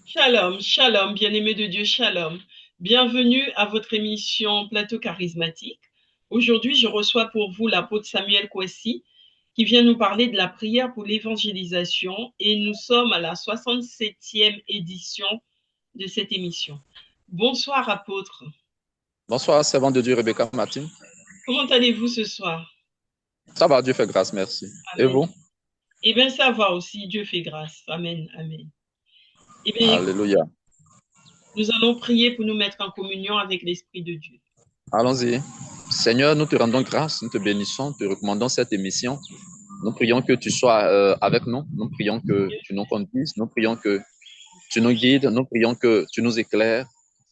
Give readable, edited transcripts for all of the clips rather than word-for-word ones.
Shalom, shalom, bien-aimés de Dieu, shalom. Bienvenue à votre émission Plateau charismatique. Aujourd'hui, je reçois pour vous l'apôtre Samuel Kwesi qui vient nous parler de la prière pour l'évangélisation et nous sommes à la 67e édition de cette émission. Bonsoir apôtre. Bonsoir, servant de Dieu, Rebecca Martin. Comment allez-vous ce soir? Ça va, Dieu fait grâce, merci. Et Amen. vous? Eh bien, ça va aussi, Dieu fait grâce. Amen, amen. Eh bien, Alléluia. nous allons prier pour nous mettre en communion avec l'Esprit de Dieu. Allons-y. Seigneur, nous te rendons grâce, nous te bénissons, te recommandons cette émission. Nous prions que tu sois avec nous. Nous prions que tu nous conduises. Nous prions que tu nous guides. Nous prions que tu nous éclaires.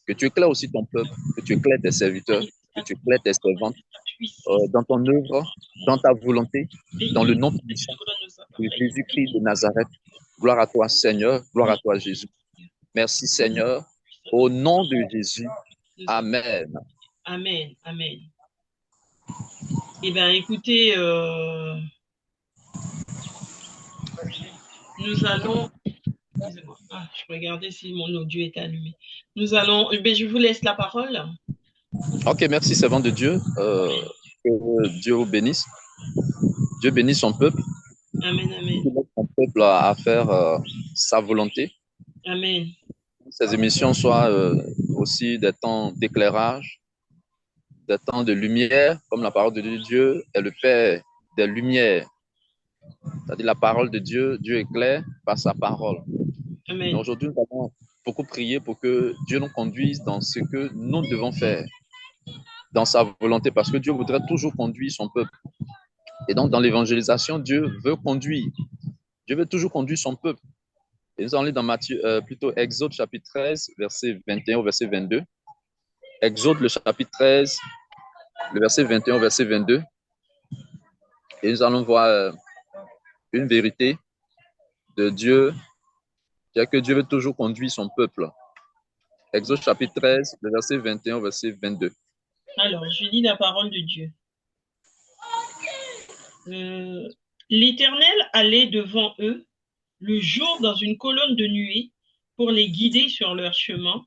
Que tu éclaires aussi ton peuple. Que tu éclaires tes serviteurs. Que tu éclaires tes servantes dans ton œuvre, dans ta volonté, dans le nom puissant de Jésus-Christ de Nazareth. Gloire à toi, Seigneur. Gloire à toi, Jésus. Merci, Seigneur. Au nom de Jésus. Amen. Amen, amen. Eh bien, écoutez, nous allons... Ah, je regardais si mon audio est allumé. Nous allons... je vous laisse la parole. Ok, merci, servant de Dieu. Que Dieu vous bénisse. Dieu bénisse son peuple. Amen, amen. Il aide son peuple à faire sa volonté. Amen. Ces émissions soient aussi des temps d'éclairage, des temps de lumière, comme la parole de Dieu est le Père des lumières. C'est-à-dire la parole de Dieu, Dieu éclaire par sa parole. Amen. Aujourd'hui, nous avons beaucoup prié pour que Dieu nous conduise dans ce que nous devons faire, dans sa volonté, parce que Dieu voudrait toujours conduire son peuple. Et donc, dans l'évangélisation, Dieu veut conduire. Dieu veut toujours conduire son peuple. Et nous allons lire dans Matthieu, plutôt Exode chapitre 13, verset 21 au verset 22. Exode le chapitre 13, le verset 21 au verset 22. Et nous allons voir une vérité de Dieu, c'est que Dieu veut toujours conduire son peuple. Exode chapitre 13, le verset 21 au verset 22. Alors, je lis la parole de Dieu. L'Éternel allait devant eux le jour dans une colonne de nuée pour les guider sur leur chemin,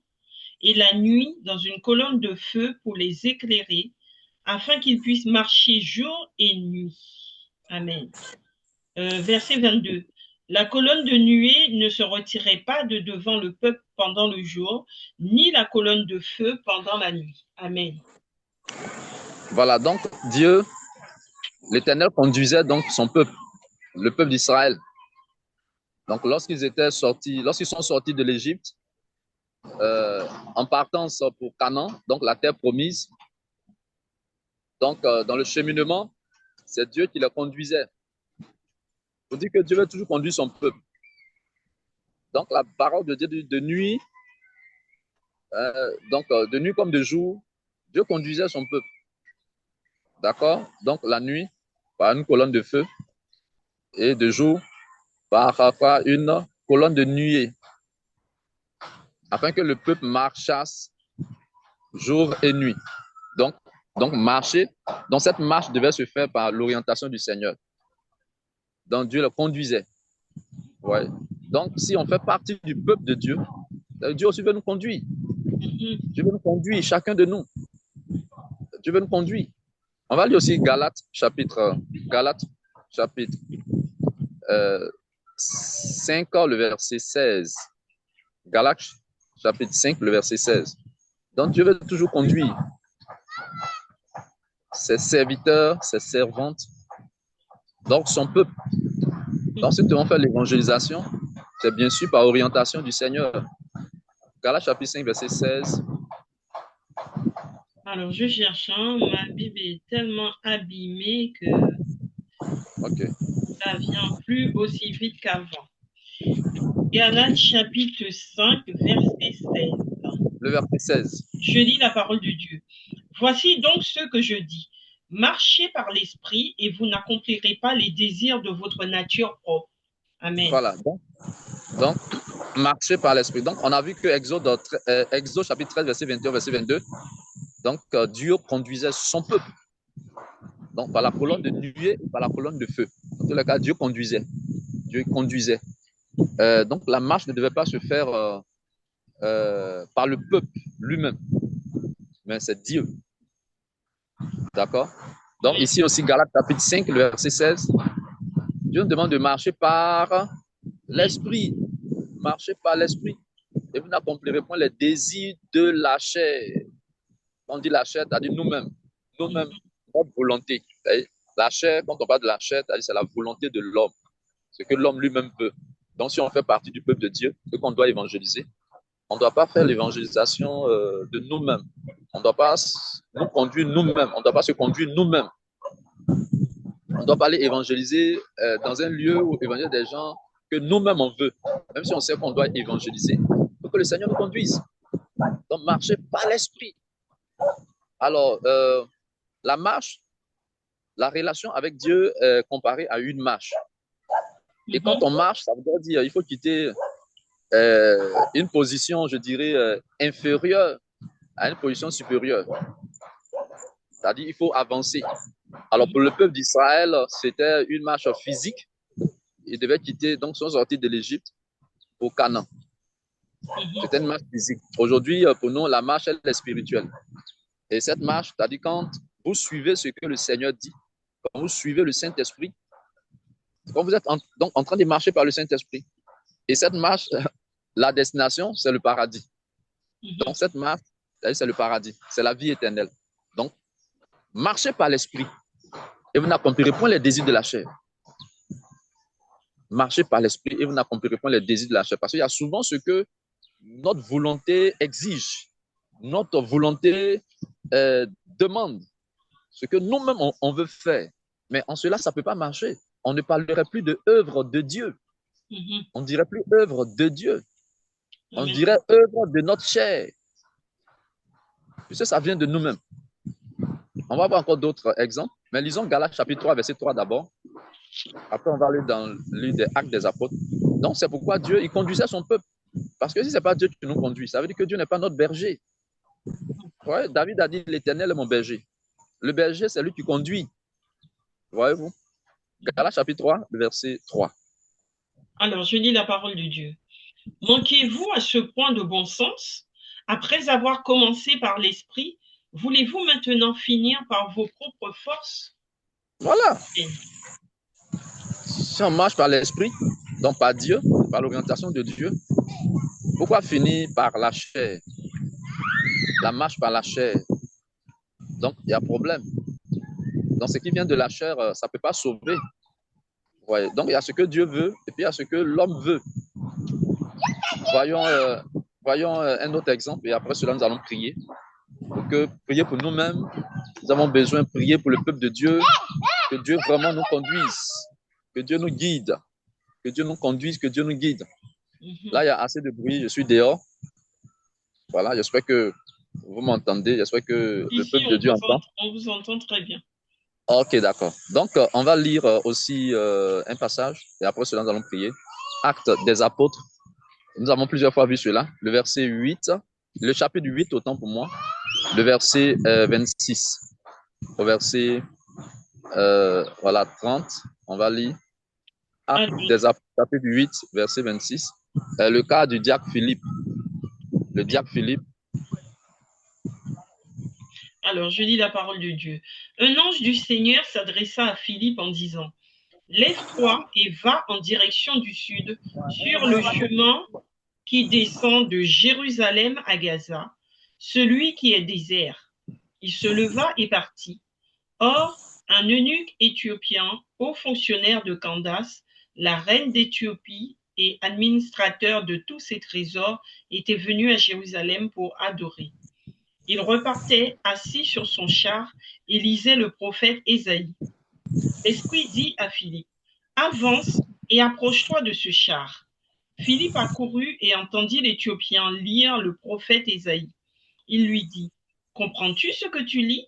et la nuit dans une colonne de feu pour les éclairer, afin qu'ils puissent marcher jour et nuit. Amen. Verset 22. La colonne de nuée ne se retirait pas de devant le peuple pendant le jour, ni la colonne de feu pendant la nuit. Amen. Voilà, donc Dieu, l'Éternel conduisait donc son peuple, le peuple d'Israël. Donc lorsqu'ils sont sortis de l'Égypte, en partance pour Canaan, donc la terre promise, donc dans le cheminement, c'est Dieu qui les conduisait. Il faut dire que Dieu veut toujours conduire son peuple. Donc la parole de Dieu de nuit, de nuit comme de jour, Dieu conduisait son peuple. D'accord? Donc la nuit, par une colonne de feu, et de jour, par une colonne de nuée, afin que le peuple marchasse jour et nuit. Donc marcher, donc cette marche devait se faire par l'orientation du Seigneur. Donc Dieu le conduisait. Ouais. Donc si on fait partie du peuple de Dieu, Dieu aussi veut nous conduire. Dieu veut nous conduire, chacun de nous. Dieu veut nous conduire. On va lire aussi Galates chapitre 5, le verset 16. Galates chapitre 5, le verset 16. Donc Dieu veut toujours conduire ses serviteurs, ses servantes, donc son peuple. Donc si nous devons faire l'évangélisation, c'est bien sûr par orientation du Seigneur. Galates chapitre 5, verset 16. Alors, je cherche, ma Bible est tellement abîmée que ça vient plus aussi vite qu'avant. Galates chapitre 5, verset 16. Le verset 16. Je lis la parole de Dieu. Voici donc ce que je dis. Marchez par l'esprit et vous n'accomplirez pas les désirs de votre nature propre. Amen. Voilà. Donc marcher par l'esprit. Donc, on a vu que Exode chapitre 13, verset 21, verset 22. Donc, Dieu conduisait son peuple. Donc, par la colonne de nuée et par la colonne de feu. Dans tous les cas, Dieu conduisait. Dieu conduisait. Donc, la marche ne devait pas se faire par le peuple lui-même, mais c'est Dieu. D'accord? Donc ici aussi, Galates chapitre 5, le verset 16, Dieu nous demande de marcher par l'esprit. Marchez par l'esprit. Et vous n'accomplirez point les désirs de la chair. Quand on dit la chair, c'est-à-dire nous-mêmes. Nous-mêmes, notre volonté. La chair, quand on parle de la chair, c'est la volonté de l'homme. Ce que l'homme lui-même veut. Donc si on fait partie du peuple de Dieu, ce qu'on doit évangéliser, on ne doit pas faire l'évangélisation de nous-mêmes. On ne doit pas nous conduire nous-mêmes. On ne doit pas se conduire nous-mêmes. On ne doit pas aller évangéliser dans un lieu où évangéliser des gens que nous-mêmes on veut. Même si on sait qu'on doit évangéliser, il faut que le Seigneur nous conduise. Donc, marcher par l'esprit. Alors, la marche, la relation avec Dieu est comparée à une marche. Et quand on marche, ça veut dire qu'il faut quitter une position, je dirais, inférieure à une position supérieure. C'est-à-dire qu'il faut avancer. Alors, pour le peuple d'Israël, c'était une marche physique. Ils devaient quitter, donc, sont sortis de l'Égypte au Canaan. C'était une marche physique. Aujourd'hui, pour nous, la marche, elle est spirituelle. Et cette marche, c'est-à-dire quand vous suivez ce que le Seigneur dit, quand vous suivez le Saint-Esprit, quand vous êtes donc en train de marcher par le Saint-Esprit. Et cette marche, la destination, c'est le paradis. Donc, cette marche, c'est le paradis. C'est la vie éternelle. Donc, marchez par l'Esprit et vous n'accomplirez point les désirs de la chair. Marchez par l'Esprit et vous n'accomplirez point les désirs de la chair. Parce qu'il y a souvent ce que notre volonté exige, notre volonté demande, ce que nous-mêmes on veut faire. Mais en cela, ça ne peut pas marcher. On ne parlerait plus de œuvre de Dieu. On ne dirait plus œuvre de Dieu. On dirait œuvre de notre chair. Puisque ça vient de nous-mêmes. On va voir encore d'autres exemples. Mais lisons Galates chapitre 3, verset 3 d'abord. Après, on va aller dans le livre des Actes des Apôtres. Donc, c'est pourquoi Dieu, il conduisait son peuple. Parce que si ce n'est pas Dieu qui nous conduit, ça veut dire que Dieu n'est pas notre berger. Ouais, David a dit, l'Éternel est mon berger. Le berger, c'est lui qui conduit. Voyez-vous? Galates chapitre 3, verset 3. Alors, je lis la parole de Dieu. Manquez-vous à ce point de bon sens? Après avoir commencé par l'esprit, voulez-vous maintenant finir par vos propres forces? Voilà. Si on marche par l'esprit, donc par Dieu, par l'orientation de Dieu, pourquoi finir par la chair? La marche par la chair. Donc, il y a problème. Donc, ce qui vient de la chair, ça ne peut pas sauver. Ouais. Donc, il y a ce que Dieu veut et puis il y a ce que l'homme veut. Voyons un autre exemple et après cela, nous allons prier. Prier pour nous-mêmes. Nous avons besoin de prier pour le peuple de Dieu, que Dieu vraiment nous conduise, que Dieu nous guide, que Dieu nous conduise, que Dieu nous guide. Là, il y a assez de bruit, je suis dehors. Voilà, j'espère que vous m'entendez, j'espère que le peuple de Dieu entend. On vous entend très bien. Ok, d'accord. Donc, on va lire aussi un passage et après cela, nous allons prier. Actes des Apôtres. Nous avons plusieurs fois vu cela. Le verset 8, le chapitre 8, autant pour moi, le verset 26. Au verset 30, on va lire. Actes des Apôtres, chapitre 8, verset 26. Le cas du diacre Philippe. Le diacre Philippe. Alors, je lis la parole de Dieu. Un ange du Seigneur s'adressa à Philippe en disant, « Lève-toi et va en direction du sud, sur le chemin qui descend de Jérusalem à Gaza, celui qui est désert. » Il se leva et partit. Or, un eunuque éthiopien, haut fonctionnaire de Candace, la reine d'Éthiopie et administrateur de tous ses trésors, était venu à Jérusalem pour adorer. Il repartait assis sur son char et lisait le prophète Ésaïe. L'Esprit dit à Philippe, « Avance et approche-toi de ce char. » Philippe accourut et entendit l'Éthiopien lire le prophète Ésaïe. Il lui dit, « Comprends-tu ce que tu lis ?»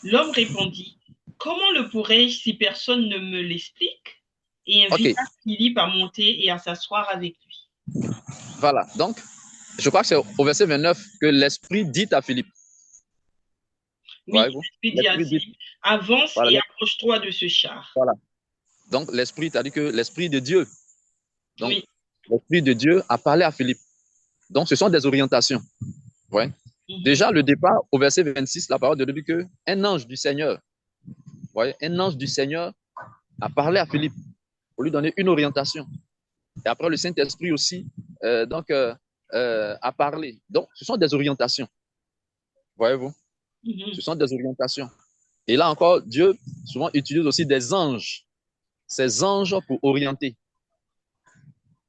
L'homme répondit, « Comment le pourrais-je si personne ne me l'explique ?» Et invita Philippe à monter et à s'asseoir avec lui. Voilà, donc, je crois que c'est au verset 29 que l'Esprit dit à Philippe. Oui, l'Esprit dit à Philippe, « Avance et approche-toi de ce char. » Voilà. Donc, l'Esprit, c'est-à-dire que l'Esprit de Dieu. Donc, l'Esprit de Dieu a parlé à Philippe. Donc, ce sont des orientations. Ouais. Déjà, le départ, au verset 26, la parole de Dieu dit qu'un ange du Seigneur, ouais, un ange du Seigneur a parlé à Philippe pour lui donner une orientation. Et après, le Saint-Esprit aussi a parlé. Donc, ce sont des orientations. Voyez-vous? Ce sont des orientations. Et là encore, Dieu souvent utilise aussi des anges. Ces anges pour orienter.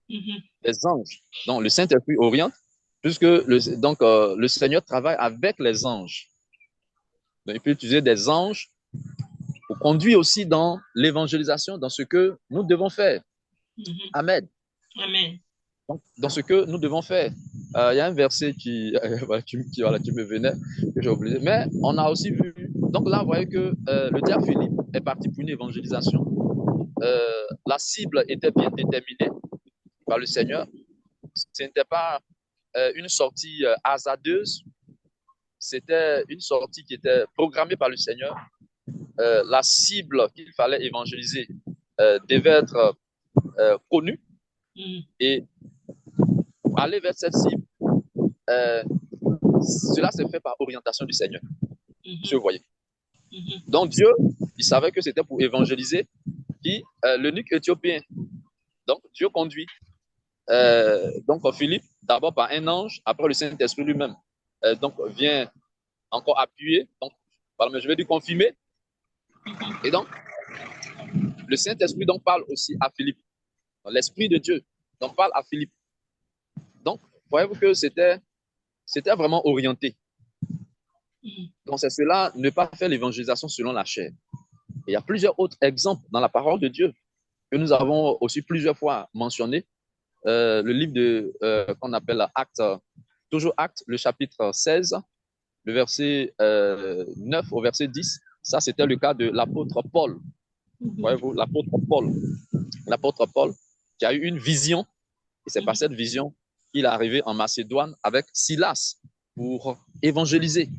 Les anges. Donc, le Saint-Esprit oriente, puisque le Seigneur travaille avec les anges. Donc, il peut utiliser des anges pour conduire aussi dans l'évangélisation, dans ce que nous devons faire. Amen. Amen. Donc, dans ce que nous devons faire. Il y a un verset qui me venait, que j'ai oublié. Mais on a aussi vu, donc là, vous voyez que le diable Philippe est parti pour une évangélisation. La cible était bien déterminée par le Seigneur. Ce n'était pas une sortie hasardeuse, c'était une sortie qui était programmée par le Seigneur. La cible qu'il fallait évangéliser devait être connue. Et aller vers cette cible, cela se fait par orientation du Seigneur. Si vous voyez. Donc Dieu, il savait que c'était pour évangéliser l'eunuque éthiopien. Donc Dieu conduit. Donc Philippe, d'abord par un ange, après le Saint-Esprit lui-même, vient encore appuyer. Donc, je vais dire confirmer. Et donc, le Saint-Esprit donc parle aussi à Philippe. L'Esprit de Dieu donc parle à Philippe. Donc, voyez-vous que c'était vraiment orienté. Donc, c'est cela, ne pas faire l'évangélisation selon la chair. Et il y a plusieurs autres exemples dans la parole de Dieu que nous avons aussi plusieurs fois mentionné. Le livre qu'on appelle Actes, toujours Actes, le chapitre 16, le verset 9 au verset 10. Ça, c'était le cas de l'apôtre Paul. Voyez-vous, l'apôtre Paul qui a eu une vision. Et c'est par cette vision qu'il est arrivé en Macédoine avec Silas pour évangéliser.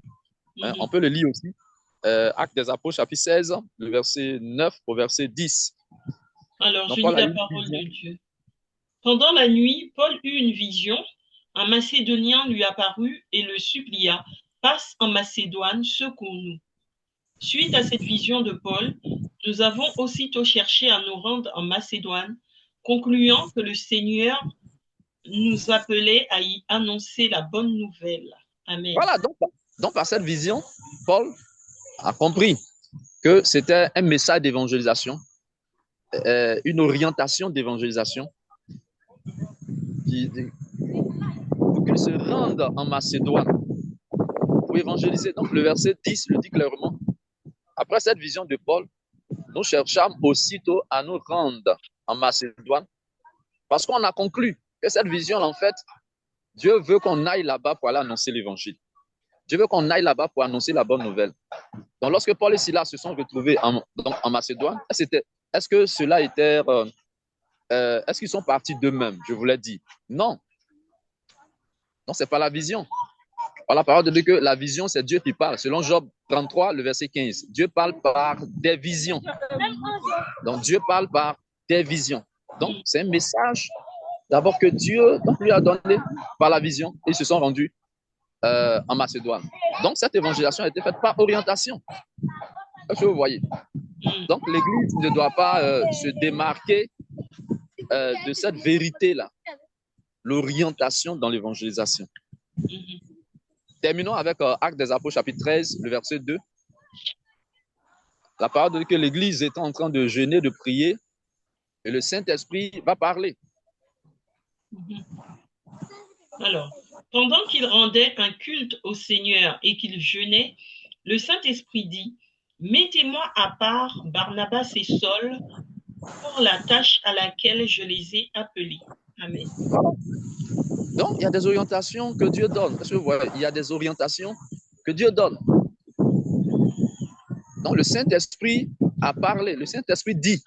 On peut le lire aussi. Actes des Apôtres, chapitre 16, le verset 9 au verset 10. Alors, je lis la parole de Dieu. Pendant la nuit, Paul eut une vision. Un Macédonien lui apparut et le supplia. Passe en Macédoine, secours-nous. Suite à cette vision de Paul, nous avons aussitôt cherché à nous rendre en Macédoine, concluant que le Seigneur nous appelait à y annoncer la bonne nouvelle. Amen. Voilà, donc par cette vision, Paul a compris que c'était un message d'évangélisation, une orientation d'évangélisation, pour qu'il se rende en Macédoine pour évangéliser. Donc le verset 10 le dit clairement. Après cette vision de Paul, nous cherchâmes aussitôt à nous rendre en Macédoine parce qu'on a conclu que cette vision, en fait, Dieu veut qu'on aille là-bas pour aller annoncer l'évangile. Dieu veut qu'on aille là-bas pour annoncer la bonne nouvelle. Donc, lorsque Paul et Silas se sont retrouvés en Macédoine, est-ce que cela était... est-ce qu'ils sont partis d'eux-mêmes? Je vous l'ai dit. Non. Non, ce n'est pas la vision. Par la parole de Dieu que la vision, c'est Dieu qui parle. Selon Job 33, le verset 15. Dieu parle par des visions. Donc, Dieu parle par des visions. Donc, c'est un message d'abord que Dieu lui a donné par la vision. Ils se sont rendus en Macédoine. Donc, cette évangélisation a été faite par orientation. Est-ce que vous voyez? Donc, l'Église ne doit pas se démarquer de cette vérité-là. L'orientation dans l'évangélisation. Terminons avec Actes des Apôtres, chapitre 13, le verset 2. La parole dit que l'Église est en train de jeûner, de prier, et le Saint-Esprit va parler. Alors, pendant qu'il rendait un culte au Seigneur et qu'il jeûnait, le Saint-Esprit dit, « Mettez-moi à part Barnabas et Saul pour la tâche à laquelle je les ai appelés. » Amen. Donc, il y a des orientations que Dieu donne. Est-ce que vous voyez? Il y a des orientations que Dieu donne. Donc, le Saint-Esprit a parlé. Le Saint-Esprit dit.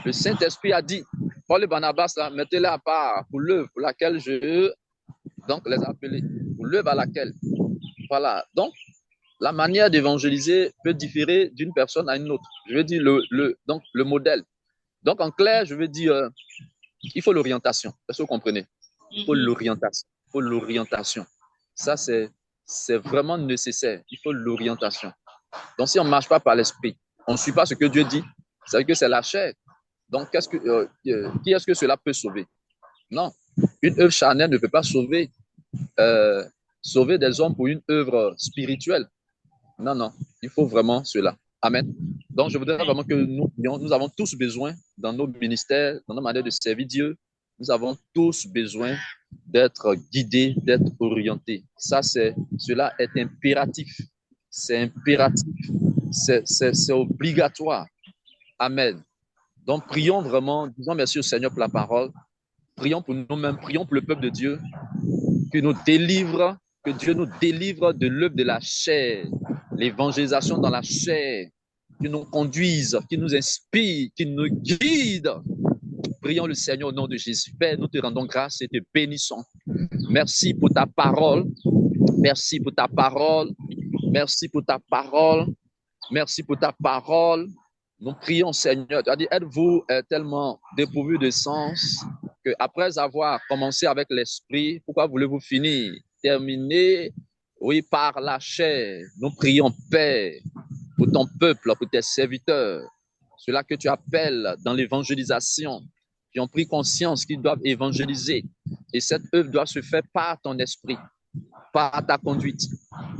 Le Saint-Esprit a dit. Paul et Barnabas, mettez-les à part pour l'œuvre pour laquelle je les appeler. Pour l'œuvre à laquelle. Voilà. Donc, la manière d'évangéliser peut différer d'une personne à une autre. Je veux dire donc, le modèle. Donc, en clair, je veux dire, il faut l'orientation. Est-ce que vous comprenez? Il faut l'orientation. Il faut l'orientation. Ça, c'est vraiment nécessaire. Il faut l'orientation. Donc, si on ne marche pas par l'esprit, on ne suit pas ce que Dieu dit, ça veut dire que c'est la chair. Donc, qui est-ce que cela peut sauver? Non. Une œuvre charnelle ne peut pas sauver des hommes pour une œuvre spirituelle. Non, non. Il faut vraiment cela. Amen. Donc, je voudrais vraiment que nous avons tous besoin, dans nos ministères, dans nos manières de servir Dieu, nous avons tous besoin d'être guidés, d'être orientés. Cela est impératif. C'est impératif. C'est obligatoire. Amen. Donc, prions vraiment, disons merci au Seigneur pour la parole. Prions pour nous-mêmes, prions pour le peuple de Dieu, que Dieu nous délivre de l'œuvre de la chair, l'évangélisation dans la chair, qui nous conduise, qui nous inspire, qui nous guide. Prions le Seigneur au nom de Jésus. Père, nous te rendons grâce et te bénissons. Merci pour ta parole. Merci pour ta parole. Merci pour ta parole. Merci pour ta parole. Nous prions, Seigneur. Tu as dit, êtes-vous tellement dépourvu de sens que après avoir commencé avec l'esprit, pourquoi voulez-vous finir, terminer, oui, par la chair? Nous prions, Père, pour ton peuple, pour tes serviteurs, ceux-là que tu appelles dans l'évangélisation, qui ont pris conscience qu'ils doivent évangéliser. Et cette œuvre doit se faire par ton esprit, par ta conduite,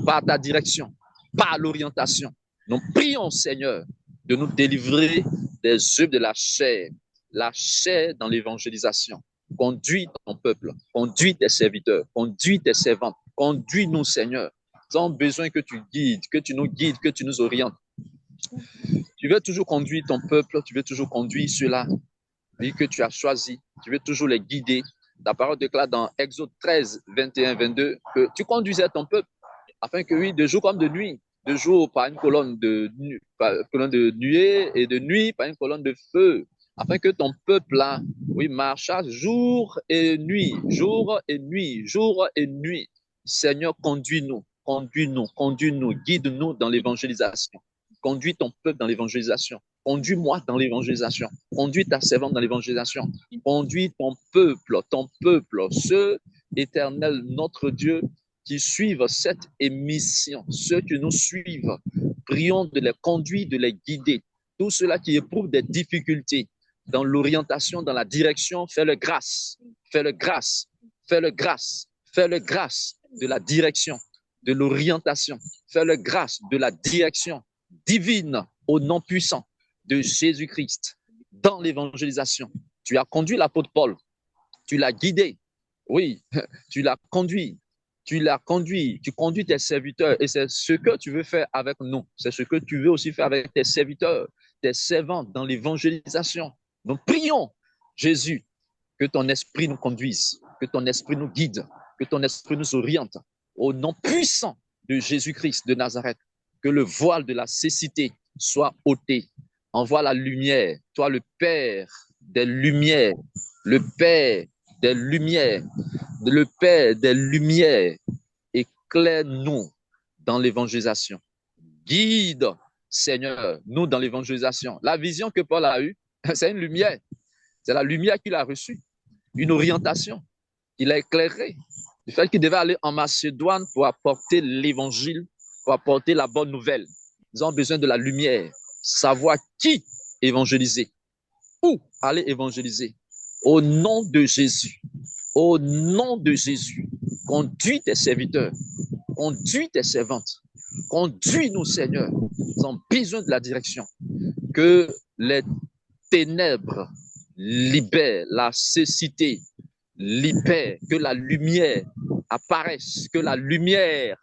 par ta direction, par l'orientation. Nous prions, Seigneur, de nous délivrer des œuvres de la chair dans l'évangélisation. Conduis ton peuple, conduis tes serviteurs, conduis tes servantes, conduis-nous, Seigneur. Nous avons besoin que tu guides, que tu nous guides, que tu nous orientes. Tu veux toujours conduire ton peuple, tu veux toujours conduire ceux-là que tu as choisis, tu veux toujours les guider. La parole déclare dans Exode 13, 21, 22 que tu conduisais ton peuple afin que, oui, de jour comme de nuit, de jour par une colonne de nuée et de nuit par une colonne de feu, afin que ton peuple là, oui, marcha jour et nuit, jour et nuit, jour et nuit. Seigneur, conduis-nous, conduis-nous, conduis-nous, guide-nous dans l'évangélisation. Conduis ton peuple dans l'évangélisation. Conduis-moi dans l'évangélisation. Conduis ta servante dans l'évangélisation. Conduis ton peuple, ceux, éternel, notre Dieu, qui suivent cette émission, ceux qui nous suivent, prions de les conduire, de les guider. Tous ceux-là qui éprouvent des difficultés dans l'orientation, dans la direction, fais-le grâce, fais-le grâce, fais-le grâce, fais-le grâce de la direction, de l'orientation, fais-le grâce de la direction divine au nom puissant de Jésus-Christ dans l'évangélisation. Tu as conduit l'apôtre Paul, tu l'as guidé, oui, tu l'as conduit. Tu conduis tes serviteurs et c'est ce que tu veux faire avec nous. C'est ce que tu veux aussi faire avec tes serviteurs, tes servantes dans l'évangélisation. Nous prions, Jésus, que ton esprit nous conduise, que ton esprit nous guide, que ton esprit nous oriente. Au nom puissant de Jésus-Christ de Nazareth, que le voile de la cécité soit ôté. Envoie la lumière, toi le Père des lumières, le Père des lumières, le Père des lumières, éclaire-nous dans l'évangélisation. Guide, Seigneur, nous dans l'évangélisation. La vision que Paul a eue, c'est une lumière. C'est la lumière qu'il a reçue, une orientation. Il a éclairé. Du fait qu'il devait aller en Macédoine pour apporter l'évangile, pour apporter la bonne nouvelle. Nous avons besoin de la lumière, savoir qui évangéliser, où aller évangéliser. Au nom de Jésus, au nom de Jésus, conduis tes serviteurs, conduis tes servantes, conduis-nous, Seigneur. Nous avons besoin de la direction. Que les ténèbres libèrent, la cécité libère, que la lumière apparaisse, que la lumière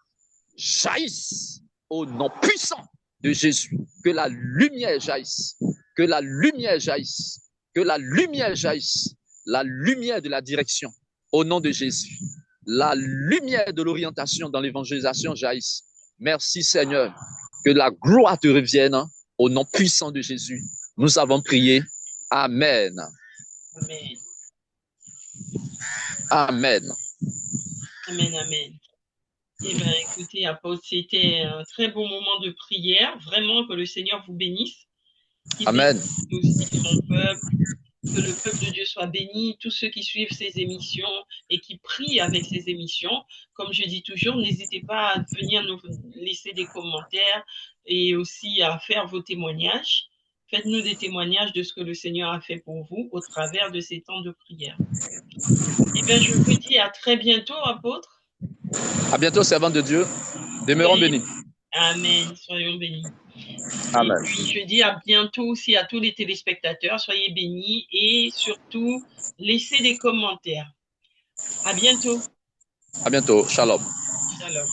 jaillisse au nom puissant de Jésus. Que la lumière jaillisse, que la lumière jaillisse, que la lumière jaillisse, la lumière de la direction au nom de Jésus. La lumière de l'orientation dans l'évangélisation jaillisse. Merci Seigneur, que la gloire te revienne au nom puissant de Jésus. Nous avons prié. Amen. Amen. Amen. Amen, amen. Eh bien, écoutez, apôtre, c'était un très bon moment de prière. Vraiment que le Seigneur vous bénisse. Amen. Bénisse aussi son peuple. Que le peuple de Dieu soit béni, tous ceux qui suivent ces émissions et qui prient avec ces émissions. Comme je dis toujours, n'hésitez pas à venir nous laisser des commentaires et aussi à faire vos témoignages. Faites-nous des témoignages de ce que le Seigneur a fait pour vous au travers de ces temps de prière. Eh bien, je vous dis à très bientôt, apôtre. À bientôt, servant de Dieu. Demeurons bénis. Amen. Soyons bénis. Amen. Et puis, je dis à bientôt aussi à tous les téléspectateurs. Soyez bénis et surtout, laissez des commentaires. À bientôt. À bientôt. Shalom. Shalom.